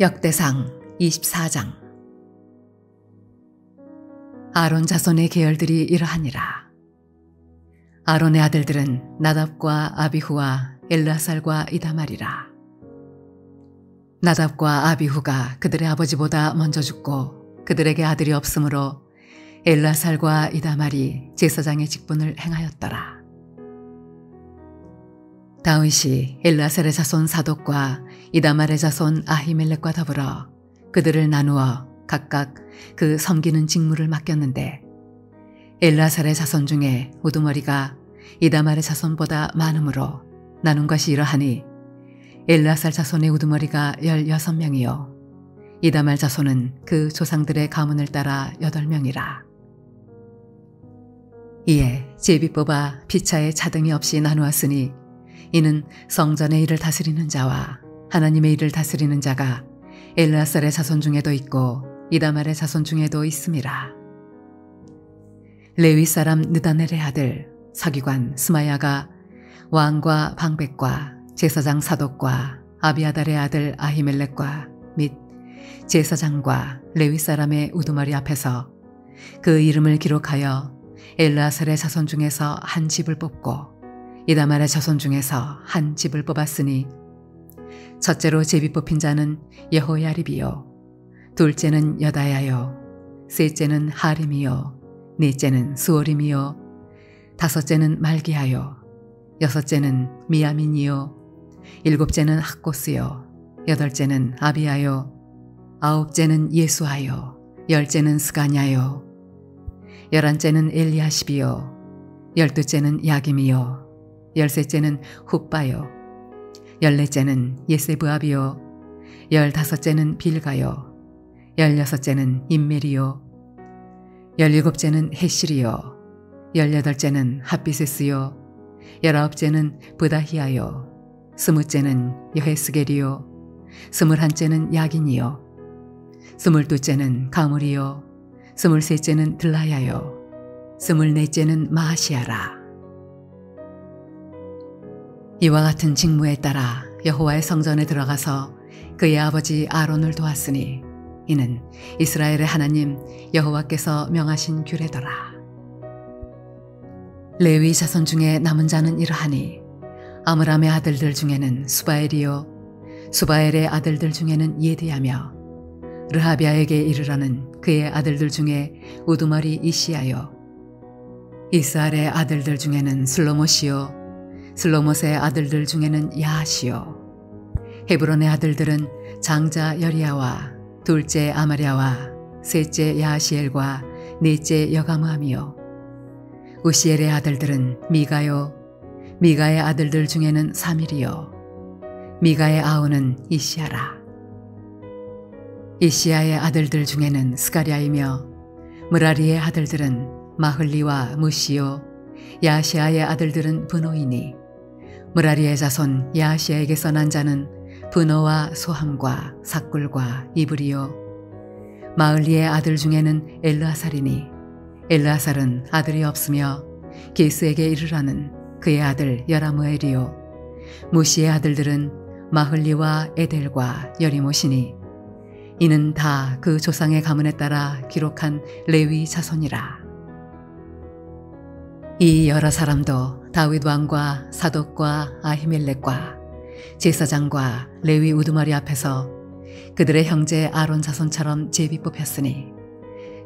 역대상 24장. 아론 자손의 계열들이 이러하니라. 아론의 아들들은 나답과 아비후와 엘르아살과 이다말이라. 나답과 아비후가 그들의 아버지보다 먼저 죽고 그들에게 아들이 없으므로 엘르아살과 이다말이 제사장의 직분을 행하였더라. 다윗이 엘르아살의 자손 사독과 이다말의 자손 아히멜렉과 더불어 그들을 나누어 각각 그 섬기는 직무를 맡겼는데, 엘르아살의 자손 중에 우두머리가 이다말의 자손보다 많으므로 나눈 것이 이러하니, 엘르아살 자손의 우두머리가 16명이요 이다말 자손은 그 조상들의 가문을 따라 8명이라. 이에 제비 뽑아 피차에 차등이 없이 나누었으니, 이는 성전의 일을 다스리는 자와 하나님의 일을 다스리는 자가 엘르아살의 자손 중에도 있고 이다말의 자손 중에도 있음이라. 레위 사람 느다넬의 아들 서기관 스마야가 왕과 방백과 제사장 사독과 아비아달의 아들 아히멜렉과 및 제사장과 레위 사람의 우두머리 앞에서 그 이름을 기록하여 엘르아살의 자손 중에서 한 집을 뽑고 이다말의 자손 중에서 한 집을 뽑았으니, 첫째로 제비 뽑힌 자는 여호야립이요, 둘째는 여다야요, 셋째는 하림이요, 넷째는 스오림이요, 다섯째는 말기야요, 여섯째는 미야민이요, 일곱째는 학고스요, 여덟째는 아비야요, 아홉째는 예수아요, 열째는 스가냐요, 열한째는 엘리아십이요, 열두째는 야김이요, 열셋째는 훗바요, 열넷째는 예세브압이요, 열다섯째는 빌가요, 열여섯째는 임멜이요, 열일곱째는 헤실이요, 열여덟째는 핫비세스요, 열아홉째는 브다히아요, 스무째는 여헤스겔이요, 스물한째는 야긴이요, 스물두째는 가물이요, 스물셋째는 들라야요, 스물넷째는 마하시아라. 이와 같은 직무에 따라 여호와의 성전에 들어가서 그의 아버지 아론을 도왔으니, 이는 이스라엘의 하나님 여호와께서 명하신 규례더라. 레위 자손 중에 남은 자는 이러하니, 아므람의 아들들 중에는 수바엘이요, 수바엘의 아들들 중에는 예디야며, 르하비아에게 이르러는 그의 아들들 중에 우두머리 이시야요, 이스알의 아들들 중에는 슬로못이요, 슬로못의 아들들 중에는 야하시요, 헤브론의 아들들은 장자 여리야와 둘째 아마랴와 셋째 야하시엘과 넷째 여가므함이요, 우시엘의 아들들은 미가요, 미가의 아들들 중에는 사밀이요, 미가의 아우는 이시야라. 이시야의 아들들 중에는 스가랴이며, 무라리의 아들들은 마흘리와 무시요, 야시아의 아들들은 브노이니, 무라리의 자손 야시아에게서 난 자는 브노와 소함과 삭굴과 이브리요, 마흘리의 아들 중에는 엘르아살이니, 엘르아살은 아들이 없으며 게스에게 이르라는 그의 아들 여라무엘이요, 무시의 아들들은 마흘리와 에델과 여리못이니, 이는 다 그 조상의 가문에 따라 기록한 레위 자손이라. 이 여러 사람도 다윗 왕과 사독과 아히멜렉과 제사장과 레위 우두머리 앞에서 그들의 형제 아론 자손처럼 제비 뽑혔으니,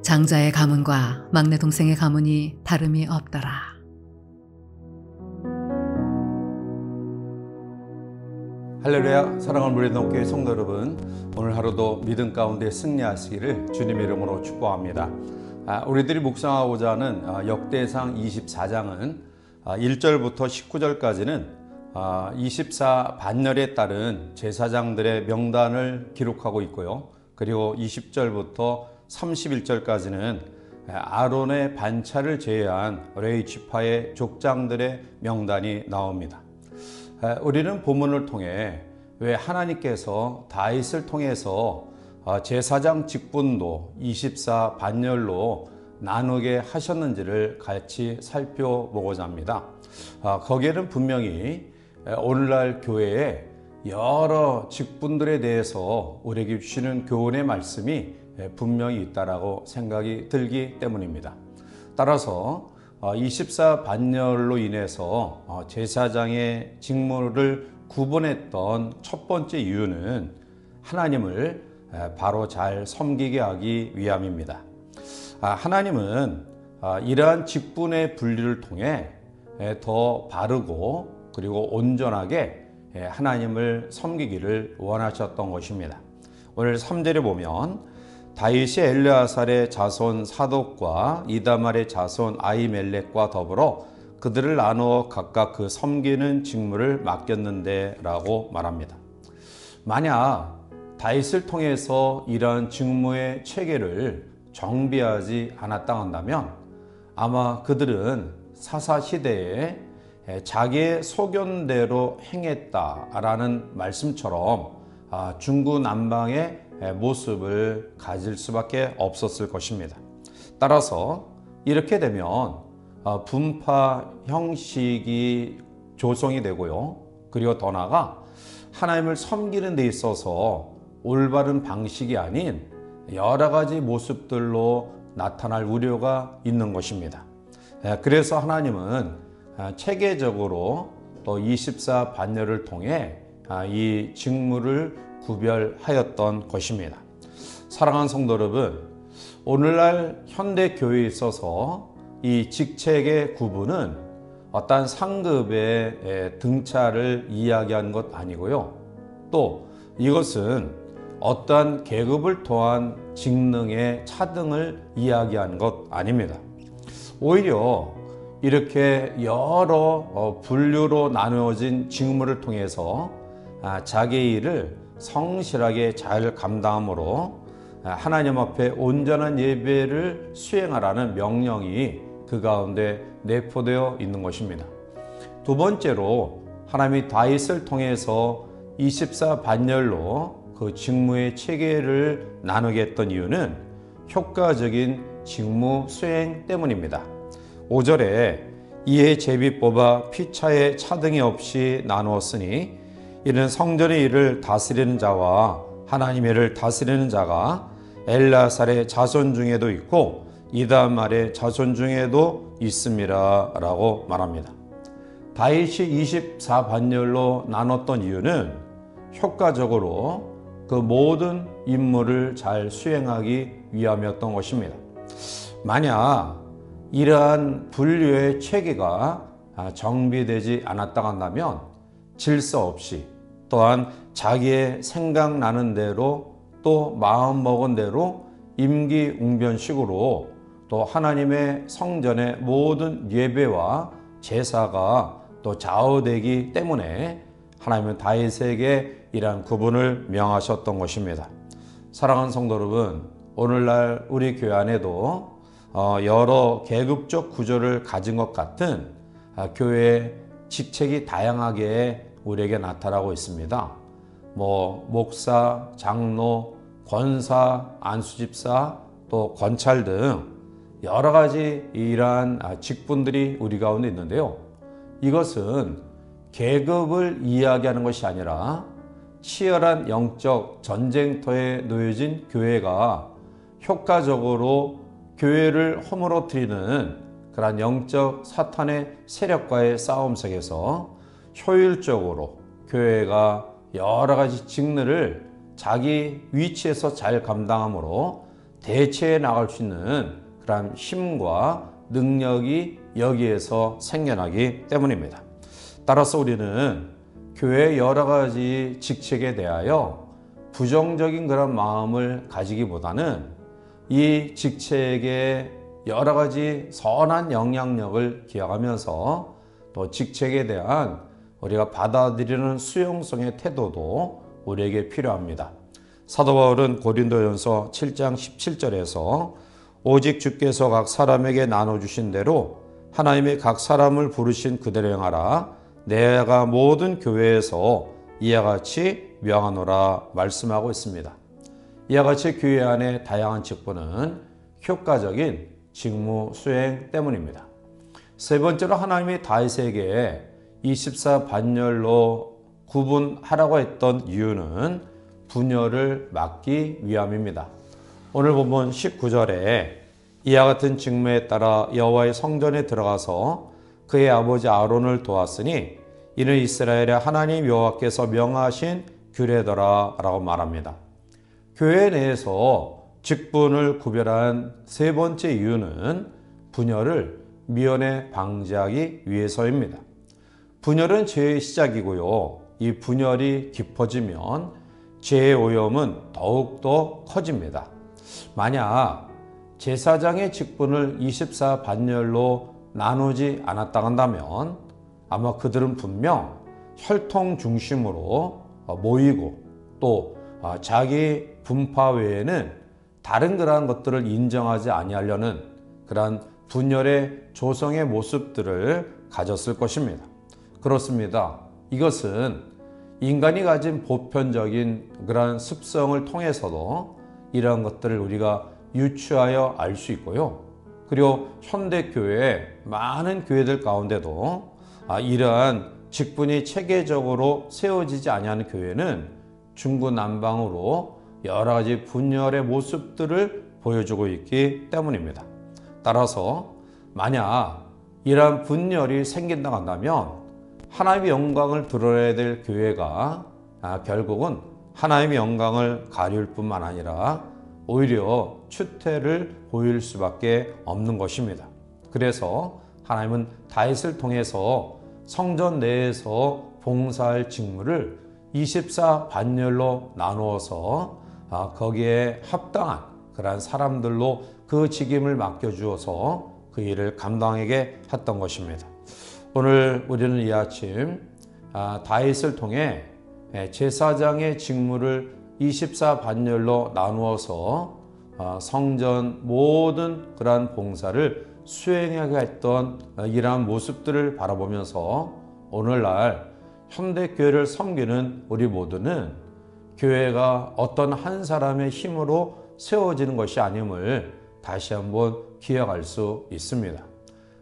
장자의 가문과 막내 동생의 가문이 다름이 없더라. 할렐루야. 사랑하는 우리 넘교회 성도 여러분, 오늘 하루도 믿음 가운데 승리하시기를 주님의 이름으로 축복합니다. 우리들이 묵상하고자 하는 역대상 24장은 1절부터 19절까지는 24 반열에 따른 제사장들의 명단을 기록하고 있고요. 그리고 20절부터 31절까지는 아론의 반차를 제외한 레위 지파의 족장들의 명단이 나옵니다. 우리는 본문을 통해 왜 하나님께서 다윗을 통해서 제사장 직분도 24 반열로 나누게 하셨는지를 같이 살펴보고자 합니다. 거기에는 분명히 오늘날 교회에 여러 직분들에 대해서 우리에게 주시는 교훈의 말씀이 분명히 있다라고 생각이 들기 때문입니다. 따라서 24 반열로 인해서 제사장의 직무를 구분했던 첫 번째 이유는 하나님을 바로 잘 섬기게 하기 위함입니다. 하나님은 이러한 직분의 분리를 통해 더 바르고 그리고 온전하게 하나님을 섬기기를 원하셨던 것입니다. 오늘 3절에 보면 다윗이 엘르아살의 자손 사독과 이다말의 자손 아히멜렉과 더불어 그들을 나누어 각각 그 섬기는 직무를 맡겼는데 라고 말합니다. 만약 다윗을 통해서 이러한 직무의 체계를 정비하지 않았다 한다면 아마 그들은 사사시대에 자기의 소견대로 행했다라는 말씀처럼 중구난방의 모습을 가질 수밖에 없었을 것입니다. 따라서 이렇게 되면 분파 형식이 조성이 되고요. 그리고 더 나아가 하나님을 섬기는 데 있어서 올바른 방식이 아닌 여러 가지 모습들로 나타날 우려가 있는 것입니다. 그래서 하나님은 체계적으로 또 24 반열을 통해 이 직무를 구별하였던 것입니다. 사랑하는 성도 여러분, 오늘날 현대 교회에 있어서 이 직책의 구분은 어떠한 상급의 등차를 이야기하는 것 아니고요. 또 이것은 어떠한 계급을 통한 직능의 차등을 이야기하는 것 아닙니다. 오히려 이렇게 여러 분류로 나누어진 직무를 통해서 자기의 일을 성실하게 잘 감당함으로 하나님 앞에 온전한 예배를 수행하라는 명령이 그 가운데 내포되어 있는 것입니다. 두 번째로 하나님이 다윗을 통해서 24 반열로 그 직무의 체계를 나누게 했던 이유는 효과적인 직무 수행 때문입니다. 5절에 이에 제비 뽑아 피차에 차등이 없이 나누었으니 이는 성전의 일을 다스리는 자와 하나님의 일을 다스리는 자가 엘르아살의 자손 중에도 있고 이다말의 자손 중에도 있음이라 라고 말합니다. 다윗이 24 반열로 나눴던 이유는 효과적으로 그 모든 임무를 잘 수행하기 위함이었던 것입니다. 만약 이러한 분류의 체계가 정비되지 않았다 한다면 질서 없이 또한 자기의 생각나는 대로 또 마음먹은 대로 임기응변식으로 또 하나님의 성전의 모든 예배와 제사가 또 좌우되기 때문에 하나님은 다윗에게 이러한 구분을 명하셨던 것입니다. 사랑하는 성도 여러분, 오늘날 우리 교회 안에도 여러 계급적 구조를 가진 것 같은 교회의 직책이 다양하게 우리에게 나타나고 있습니다. 목사, 장로, 권사, 안수집사, 또 권찰 등 여러 가지 이러한 직분들이 우리 가운데 있는데요. 이것은 계급을 이야기하는 것이 아니라 치열한 영적 전쟁터에 놓여진 교회가 효과적으로 교회를 허물어뜨리는 그러한 영적 사탄의 세력과의 싸움 속에서 효율적으로 교회가 여러 가지 직능을 자기 위치에서 잘 감당함으로 대체해 나갈 수 있는 그러한 힘과 능력이 여기에서 생겨나기 때문입니다. 따라서 우리는 교회의 여러 가지 직책에 대하여 부정적인 그런 마음을 가지기보다는 이 직책에 여러 가지 선한 영향력을 기억하면서 또 직책에 대한 우리가 받아들이는 수용성의 태도도 우리에게 필요합니다. 사도 바울은 고린도전서 7장 17절에서 오직 주께서 각 사람에게 나눠주신 대로 하나님이 각 사람을 부르신 그대로 행하라. 내가 모든 교회에서 이와 같이 명하노라 말씀하고 있습니다. 이와 같이 교회 안에 다양한 직분은 효과적인 직무 수행 때문입니다. 세 번째로 하나님이 다윗에게 24 반열로 구분하라고 했던 이유는 분열을 막기 위함입니다. 오늘 본문 19절에 이와 같은 직무에 따라 여호와의 성전에 들어가서 그의 아버지 아론을 도왔으니 이는 이스라엘의 하나님 여호와께서 명하신 규례더라 라고 말합니다. 교회 내에서 직분을 구별한 세 번째 이유는 분열을 미연에 방지하기 위해서입니다. 분열은 죄의 시작이고요. 이 분열이 깊어지면 죄의 오염은 더욱더 커집니다. 만약 제사장의 직분을 24반열로 나누지 않았다 한다면 아마 그들은 분명 혈통 중심으로 모이고 또 자기 분파 외에는 다른 그러한 것들을 인정하지 아니하려는 그러한 분열의 조성의 모습들을 가졌을 것입니다. 그렇습니다. 이것은 인간이 가진 보편적인 그러한 습성을 통해서도 이러한 것들을 우리가 유추하여 알 수 있고요. 그리고 현대교회 많은 교회들 가운데도 이러한 직분이 체계적으로 세워지지 아니하는 교회는 중구난방으로 여러 가지 분열의 모습들을 보여주고 있기 때문입니다. 따라서 만약 이러한 분열이 생긴다고 한다면 하나님의 영광을 드러내야 될 교회가 결국은 하나님의 영광을 가릴 뿐만 아니라 오히려 추태를 보일 수밖에 없는 것입니다. 그래서 하나님은 다윗을 통해서 성전 내에서 봉사할 직무를 24반열로 나누어서 거기에 합당한 그러한 사람들로 그 직임을 맡겨주어서 그 일을 감당하게 했던 것입니다. 오늘 우리는 이 아침 다윗을 통해 제사장의 직무를 24반열로 나누어서 성전 모든 그러한 봉사를 수행하게 했던 이러한 모습들을 바라보면서 오늘날 현대교회를 섬기는 우리 모두는 교회가 어떤 한 사람의 힘으로 세워지는 것이 아님을 다시 한번 기억할 수 있습니다.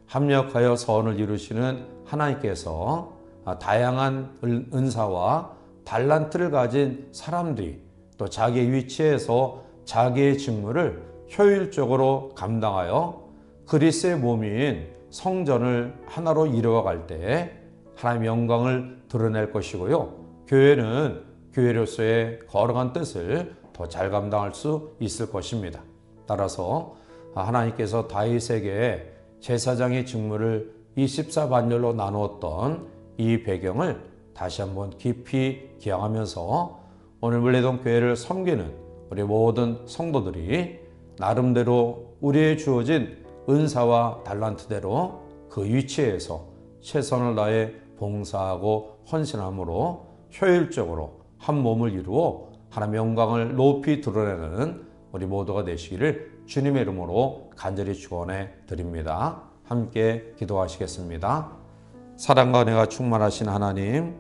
합력하여 서원을 이루시는 하나님께서 다양한 은사와 달란트를 가진 사람들이 또 자기의 위치에서 자기의 직무를 효율적으로 감당하여 그리스도의 몸인 성전을 하나로 이루어갈 때 하나님의 영광을 드러낼 것이고요. 교회는 교회로서의 거룩한 뜻을 더 잘 감당할 수 있을 것입니다. 따라서 하나님께서 다윗에게 제사장의 직무를 24반열로 나누었던 이 배경을 다시 한번 깊이 기억하면서 오늘 물레동 교회를 섬기는 우리 모든 성도들이 나름대로 우리의 주어진 은사와 달란트대로 그 위치에서 최선을 다해 봉사하고 헌신함으로 효율적으로 한 몸을 이루어 하나님의 영광을 높이 드러내는 우리 모두가 되시기를 주님의 이름으로 간절히 축원해 드립니다. 함께 기도하시겠습니다. 사랑과 은혜가 충만하신 하나님,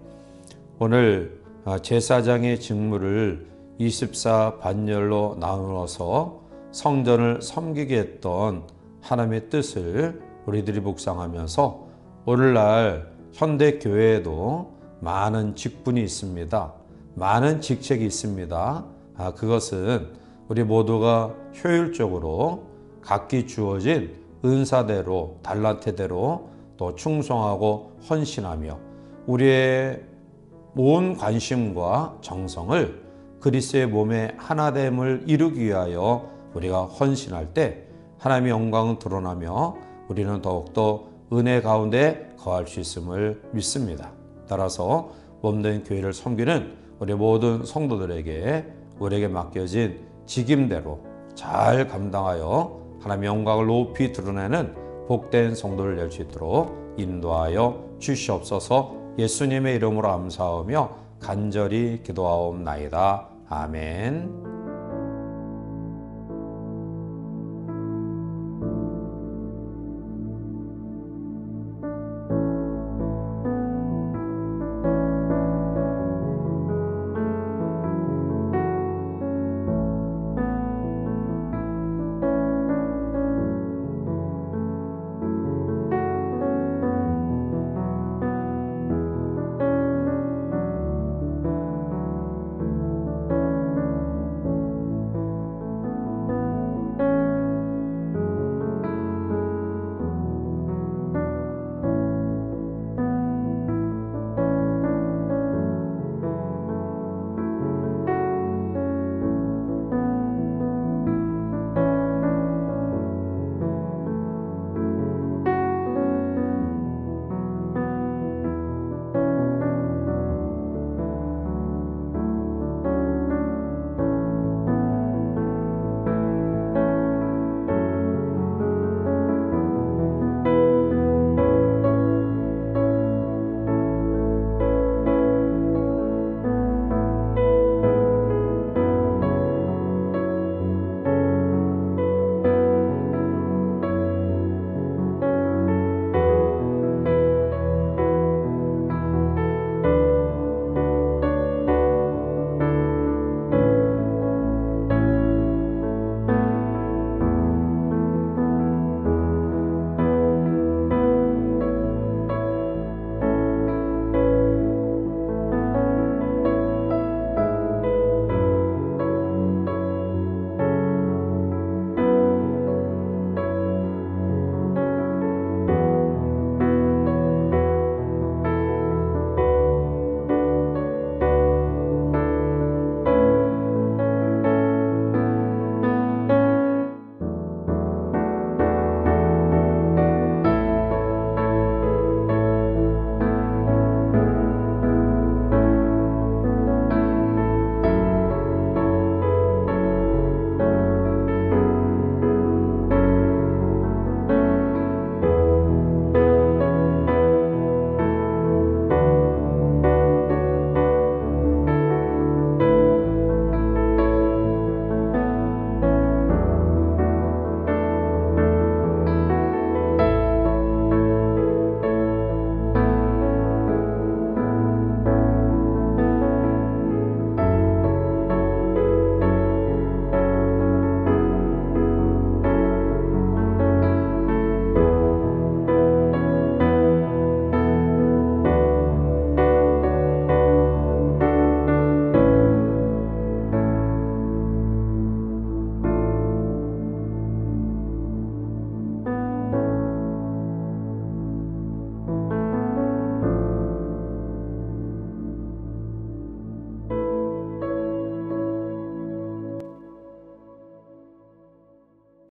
오늘 제사장의 직무를 24반열로 나누어서 성전을 섬기게 했던 하나님의 뜻을 우리들이 묵상하면서 오늘날 현대교회에도 많은 직분이 있습니다. 많은 직책이 있습니다. 그것은 우리 모두가 효율적으로 각기 주어진 은사대로 달란트대로 또 충성하고 헌신하며 우리의 온 관심과 정성을 그리스도의 몸의 하나됨을 이루기 위하여 우리가 헌신할 때 하나님의 영광은 드러나며 우리는 더욱더 은혜 가운데 거할 수 있음을 믿습니다. 따라서 몸된 교회를 섬기는 우리 모든 성도들에게 우리에게 맡겨진 직임대로 잘 감당하여 하나님의 영광을 높이 드러내는 복된 성도를 낼 수 있도록 인도하여 주시옵소서. 예수님의 이름으로 감사하며 간절히 기도하옵나이다. 아멘.